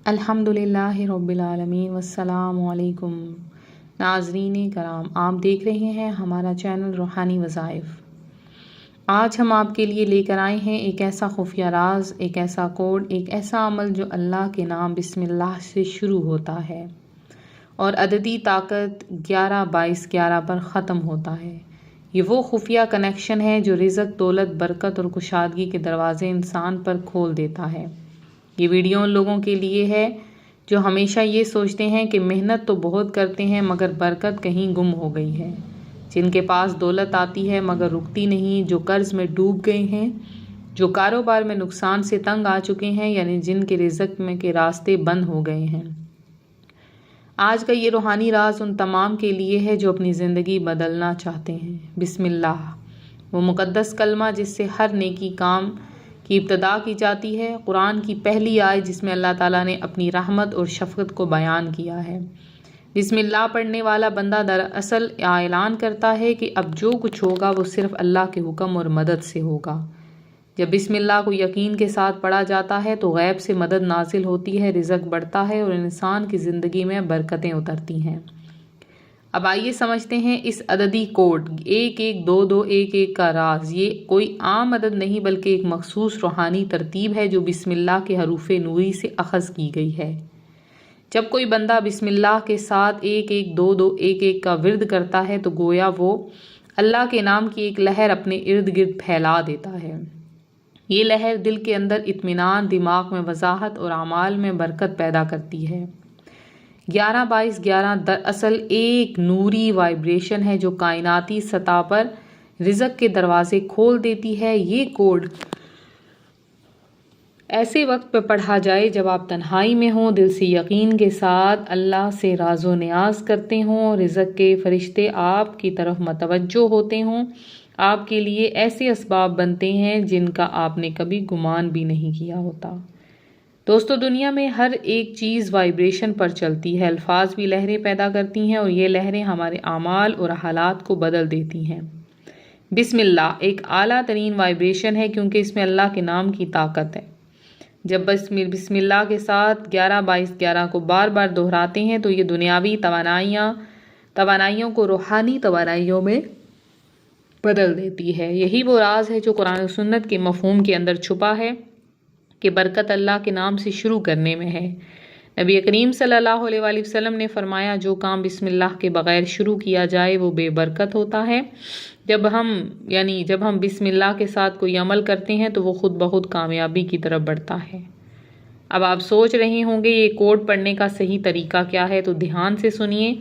الحمدللہ رب العالمین والسلام علیکم ناظرین کرام، آپ دیکھ رہے ہیں ہمارا چینل روحانی وظائف۔ آج ہم آپ کے لیے لے کر آئے ہیں ایک ایسا خفیہ راز، ایک ایسا کوڈ، ایک ایسا عمل جو اللہ کے نام بسم اللہ سے شروع ہوتا ہے اور عددی طاقت 11-22-11 پر ختم ہوتا ہے۔ یہ وہ خفیہ کنیکشن ہے جو رزق، دولت، برکت اور کشادگی کے دروازے انسان پر کھول دیتا ہے۔ یہ ویڈیو ان لوگوں کے لیے ہے جو ہمیشہ یہ سوچتے ہیں کہ محنت تو بہت کرتے ہیں مگر برکت کہیں گم ہو گئی ہے، جن کے پاس دولت آتی ہے مگر رکتی نہیں، جو قرض میں ڈوب گئے ہیں، جو کاروبار میں نقصان سے تنگ آ چکے ہیں، یعنی جن کے رزق میں کے راستے بند ہو گئے ہیں۔ آج کا یہ روحانی راز ان تمام کے لیے ہے جو اپنی زندگی بدلنا چاہتے ہیں۔ بسم اللہ، وہ مقدس کلمہ جس سے ہر نیکی کام کی ابتدا کی جاتی ہے، قرآن کی پہلی آیت جس میں اللہ تعالیٰ نے اپنی رحمت اور شفقت کو بیان کیا ہے۔ بسم اللہ پڑھنے والا بندہ دراصل اعلان کرتا ہے کہ اب جو کچھ ہوگا وہ صرف اللہ کے حکم اور مدد سے ہوگا۔ جب بسم اللہ کو یقین کے ساتھ پڑھا جاتا ہے تو غیب سے مدد نازل ہوتی ہے، رزق بڑھتا ہے اور انسان کی زندگی میں برکتیں اترتی ہیں۔ اب آئیے سمجھتے ہیں اس عددی کوڈ 112211 کا راز۔ یہ کوئی عام عدد نہیں بلکہ ایک مخصوص روحانی ترتیب ہے جو بسم اللہ کے حروف نوری سے اخذ کی گئی ہے۔ جب کوئی بندہ بسم اللہ کے ساتھ 112211 کا ورد کرتا ہے تو گویا وہ اللہ کے نام کی ایک لہر اپنے ارد گرد پھیلا دیتا ہے۔ یہ لہر دل کے اندر اطمینان، دماغ میں وضاحت اور اعمال میں برکت پیدا کرتی ہے۔ 11-22-11 دراصل ایک نوری وائبریشن ہے جو کائناتی سطح پر رزق کے دروازے کھول دیتی ہے۔ یہ کوڈ ایسے وقت پہ پڑھا جائے جب آپ تنہائی میں ہوں، دل سے یقین کے ساتھ اللہ سے راز و نیاز کرتے ہوں، رزق کے فرشتے آپ کی طرف متوجہ ہوتے ہوں، آپ کے لیے ایسے اسباب بنتے ہیں جن کا آپ نے کبھی گمان بھی نہیں کیا ہوتا۔ دوستو، دنیا میں ہر ایک چیز وائبریشن پر چلتی ہے، الفاظ بھی لہریں پیدا کرتی ہیں اور یہ لہریں ہمارے اعمال اور حالات کو بدل دیتی ہیں۔ بسم اللہ ایک اعلیٰ ترین وائبریشن ہے کیونکہ اس میں اللہ کے نام کی طاقت ہے۔ جب بسم اللہ کے ساتھ 11-22-11 کو بار بار دہراتے ہیں تو یہ دنیاوی توانائیوں کو روحانی توانائیوں میں بدل دیتی ہے۔ یہی وہ راز ہے جو قرآن و سنت کے مفہوم کے اندر چھپا ہے کہ برکت اللہ کے نام سے شروع کرنے میں ہے۔ نبی کریم صلی اللہ علیہ وآلہ وسلم نے فرمایا، جو کام بسم اللہ کے بغیر شروع کیا جائے وہ بے برکت ہوتا ہے۔ جب ہم بسم اللہ کے ساتھ کوئی عمل کرتے ہیں تو وہ خود بخود کامیابی کی طرف بڑھتا ہے۔ اب آپ سوچ رہے ہوں گے یہ کوڈ پڑھنے کا صحیح طریقہ کیا ہے، تو دھیان سے سنیے۔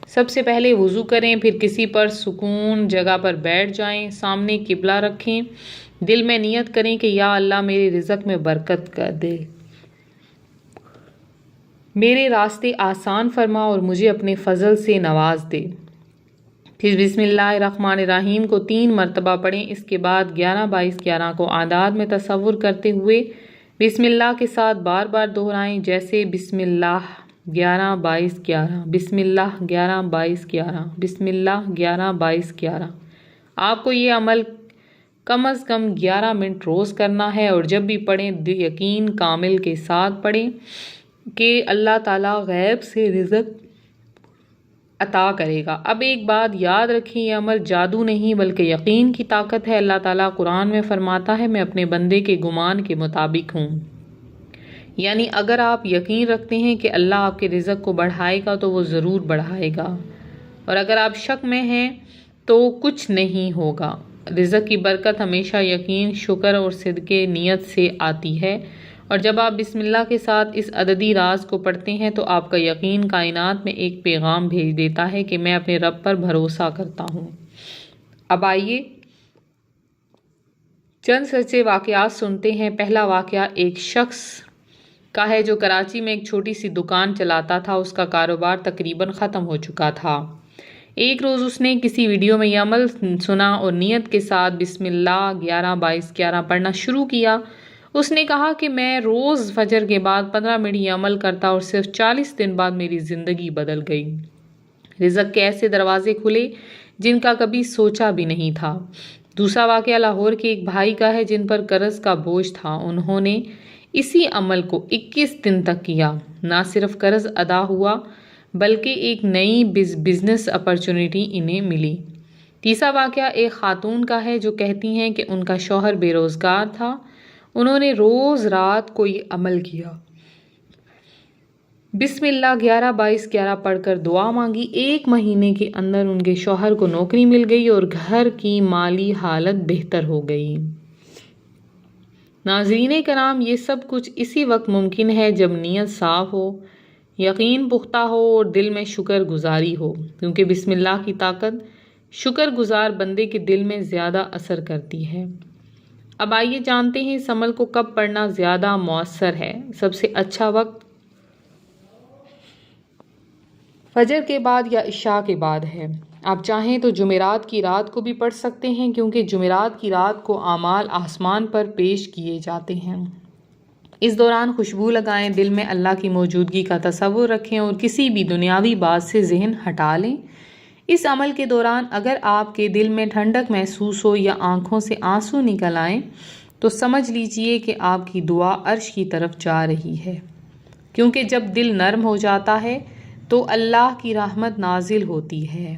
سب سے پہلے وضو کریں، پھر کسی پر سکون جگہ پر بیٹھ جائیں، سامنے قبلہ رکھیں، دل میں نیت کریں کہ یا اللہ میرے رزق میں برکت کر دے، میرے راستے آسان فرما اور مجھے اپنے فضل سے نواز دے۔ پھر بسم اللہ الرحمن الرحیم کو 3 مرتبہ پڑھیں۔ اس کے بعد 11-22-11 کو اعداد میں تصور کرتے ہوئے بسم اللہ کے ساتھ بار بار دہرائیں، جیسے بسم اللہ 11-22-11، بسم اللہ 11-22-11، بسم اللہ 11-22-11۔ آپ کو یہ عمل کم از کم 11 منٹ روز کرنا ہے اور جب بھی پڑھیں یقین کامل کے ساتھ پڑھیں کہ اللہ تعالیٰ غیب سے رزق عطا کرے گا۔ اب ایک بات یاد رکھیں، یہ عمل جادو نہیں بلکہ یقین کی طاقت ہے۔ اللہ تعالیٰ قرآن میں فرماتا ہے، میں اپنے بندے کے گمان کے مطابق ہوں، یعنی اگر آپ یقین رکھتے ہیں کہ اللہ آپ کے رزق کو بڑھائے گا تو وہ ضرور بڑھائے گا، اور اگر آپ شک میں ہیں تو کچھ نہیں ہوگا۔ رزق کی برکت ہمیشہ یقین، شکر اور صدقے نیت سے آتی ہے، اور جب آپ بسم اللہ کے ساتھ اس عددی راز کو پڑھتے ہیں تو آپ کا یقین کائنات میں ایک پیغام بھیج دیتا ہے کہ میں اپنے رب پر بھروسہ کرتا ہوں۔ اب آئیے چند سچے واقعات سنتے ہیں۔ پہلا واقعہ ایک شخص کا ہے جو کراچی میں ایک چھوٹی سی دکان چلاتا تھا۔ اس کا کاروبار تقریباً ختم ہو چکا تھا۔ ایک روز اس نے کسی ویڈیو میں یہ عمل سنا اور نیت کے ساتھ بسم اللہ 11-22-11 پڑھنا شروع کیا۔ اس نے کہا کہ میں روز فجر کے بعد 15 منٹ یہ عمل کرتا اور صرف 40 دن بعد میری زندگی بدل گئی۔ رزق کے ایسے دروازے کھلے جن کا کبھی سوچا بھی نہیں تھا۔ دوسرا واقعہ لاہور کے ایک بھائی کا ہے جن پر قرض کا بوجھ تھا۔ انہوں نے اسی عمل کو 21 دن تک کیا، نہ صرف قرض ادا ہوا بلکہ ایک نئی بزنس اپرچونٹی انہیں ملی۔ تیسرا واقعہ ایک خاتون کا ہے جو کہتی ہیں کہ ان کا شوہر بے روزگار تھا۔ انہوں نے روز رات کو یہ عمل کیا، بسم اللہ 11-22-11 پڑھ کر دعا مانگی۔ 1 مہینے کے اندر ان کے شوہر کو نوکری مل گئی اور گھر کی مالی حالت بہتر ہو گئی۔ ناظرین کرام، یہ سب کچھ اسی وقت ممکن ہے جب نیت صاف ہو، یقین پختہ ہو اور دل میں شکر گزاری ہو، کیونکہ بسم اللہ کی طاقت شکر گزار بندے کے دل میں زیادہ اثر کرتی ہے۔ اب آئیے جانتے ہیں اس عمل کو کب پڑھنا زیادہ مؤثر ہے۔ سب سے اچھا وقت فجر کے بعد یا عشاء کے بعد ہے۔ آپ چاہیں تو جمعرات کی رات کو بھی پڑھ سکتے ہیں، کیونکہ جمعرات کی رات کو اعمال آسمان پر پیش کیے جاتے ہیں۔ اس دوران خوشبو لگائیں، دل میں اللہ کی موجودگی کا تصور رکھیں اور کسی بھی دنیاوی بات سے ذہن ہٹا لیں۔ اس عمل کے دوران اگر آپ کے دل میں ٹھنڈک محسوس ہو یا آنکھوں سے آنسو نکل آئیں تو سمجھ لیجئے کہ آپ کی دعا عرش کی طرف جا رہی ہے، کیونکہ جب دل نرم ہو جاتا ہے تو اللہ کی رحمت نازل ہوتی ہے۔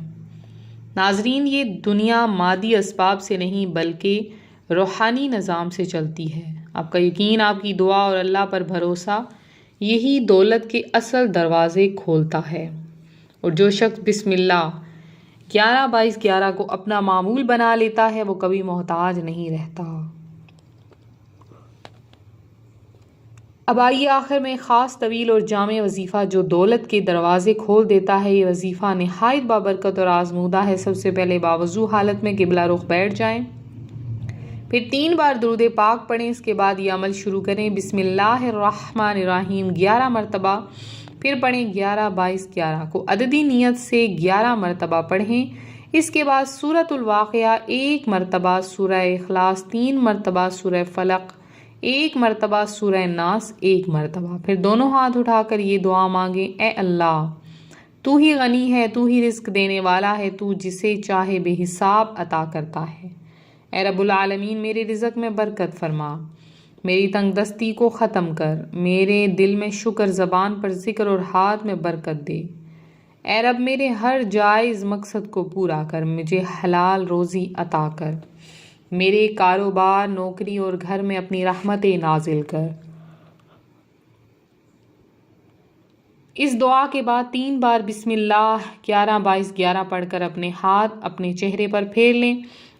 ناظرین، یہ دنیا مادی اسباب سے نہیں بلکہ روحانی نظام سے چلتی ہے۔ آپ کا یقین، آپ کی دعا اور اللہ پر بھروسہ یہی دولت کے اصل دروازے کھولتا ہے۔ اور جو شخص بسم اللہ 11-22-11 کو اپنا معمول بنا لیتا ہے وہ کبھی محتاج نہیں رہتا۔ اب آئیے آخر میں خاص طویل اور جامع وظیفہ جو دولت کے دروازے کھول دیتا ہے۔ یہ وظیفہ نہایت بابرکت اور آزمودہ ہے۔ سب سے پہلے باوضو حالت میں قبلہ رخ بیٹھ جائیں، پھر 3 بار درود پاک پڑھیں۔ اس کے بعد یہ عمل شروع کریں، بسم اللہ الرحمن الرحیم 11 مرتبہ، پھر پڑھیں 11-22-11 کو عددی نیت سے 11 مرتبہ پڑھیں۔ اس کے بعد سورۃ الواقعہ 1 مرتبہ، سورہ اخلاص 3 مرتبہ، سورہ فلق 1 مرتبہ، سورہ ناس 1 مرتبہ، پھر دونوں ہاتھ اٹھا کر یہ دعا مانگیں، اے اللہ تو ہی غنی ہے، تو ہی رزق دینے والا ہے، تو جسے چاہے بے حساب عطا کرتا ہے۔ اے رب العالمین، میرے رزق میں برکت فرما، میری تنگ دستی کو ختم کر، میرے دل میں شکر، زبان پر ذکر اور ہاتھ میں برکت دے۔ اے رب، میرے ہر جائز مقصد کو پورا کر، مجھے حلال روزی عطا کر، میرے کاروبار، نوکری اور گھر میں اپنی رحمتیں نازل کر۔ اس دعا کے بعد 3 بار بسم اللہ 11-22-11 پڑھ کر اپنے ہاتھ اپنے چہرے پر پھیر لیں۔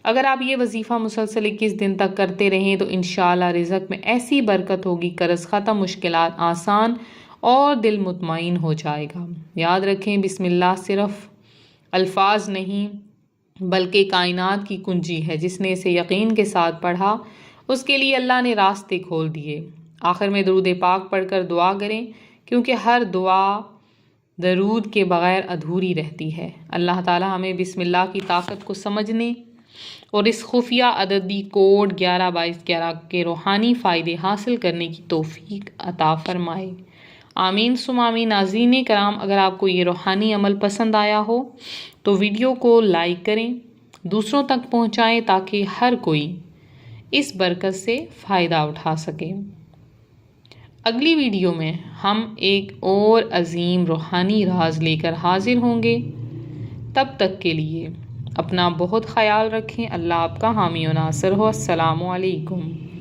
اگر آپ یہ وظیفہ مسلسل 21 دن تک کرتے رہیں تو انشاءاللہ رزق میں ایسی برکت ہوگی، قرض ختم، مشکلات آسان اور دل مطمئن ہو جائے گا۔ یاد رکھیں، بسم اللہ صرف الفاظ نہیں بلکہ کائنات کی کنجی ہے۔ جس نے اسے یقین کے ساتھ پڑھا اس کے لیے اللہ نے راستے کھول دیے۔ آخر میں درود پاک پڑھ کر دعا کریں، کیونکہ ہر دعا درود کے بغیر ادھوری رہتی ہے۔ اللہ تعالی ہمیں بسم اللہ کی طاقت کو سمجھنے اور اس خفیہ عددی کوڈ 11-22-11 کے روحانی فائدے حاصل کرنے کی توفیق عطا فرمائے۔ آمین ثم آمین۔ ناظرین کرام، اگر آپ کو یہ روحانی عمل پسند آیا ہو تو ویڈیو کو لائک کریں، دوسروں تک پہنچائیں تاکہ ہر کوئی اس برکت سے فائدہ اٹھا سکے۔ اگلی ویڈیو میں ہم ایک اور عظیم روحانی راز لے کر حاضر ہوں گے۔ تب تک کے لیے اپنا بہت خیال رکھیں۔ اللہ آپ کا حامی و ناصر ہو۔ السلام علیکم۔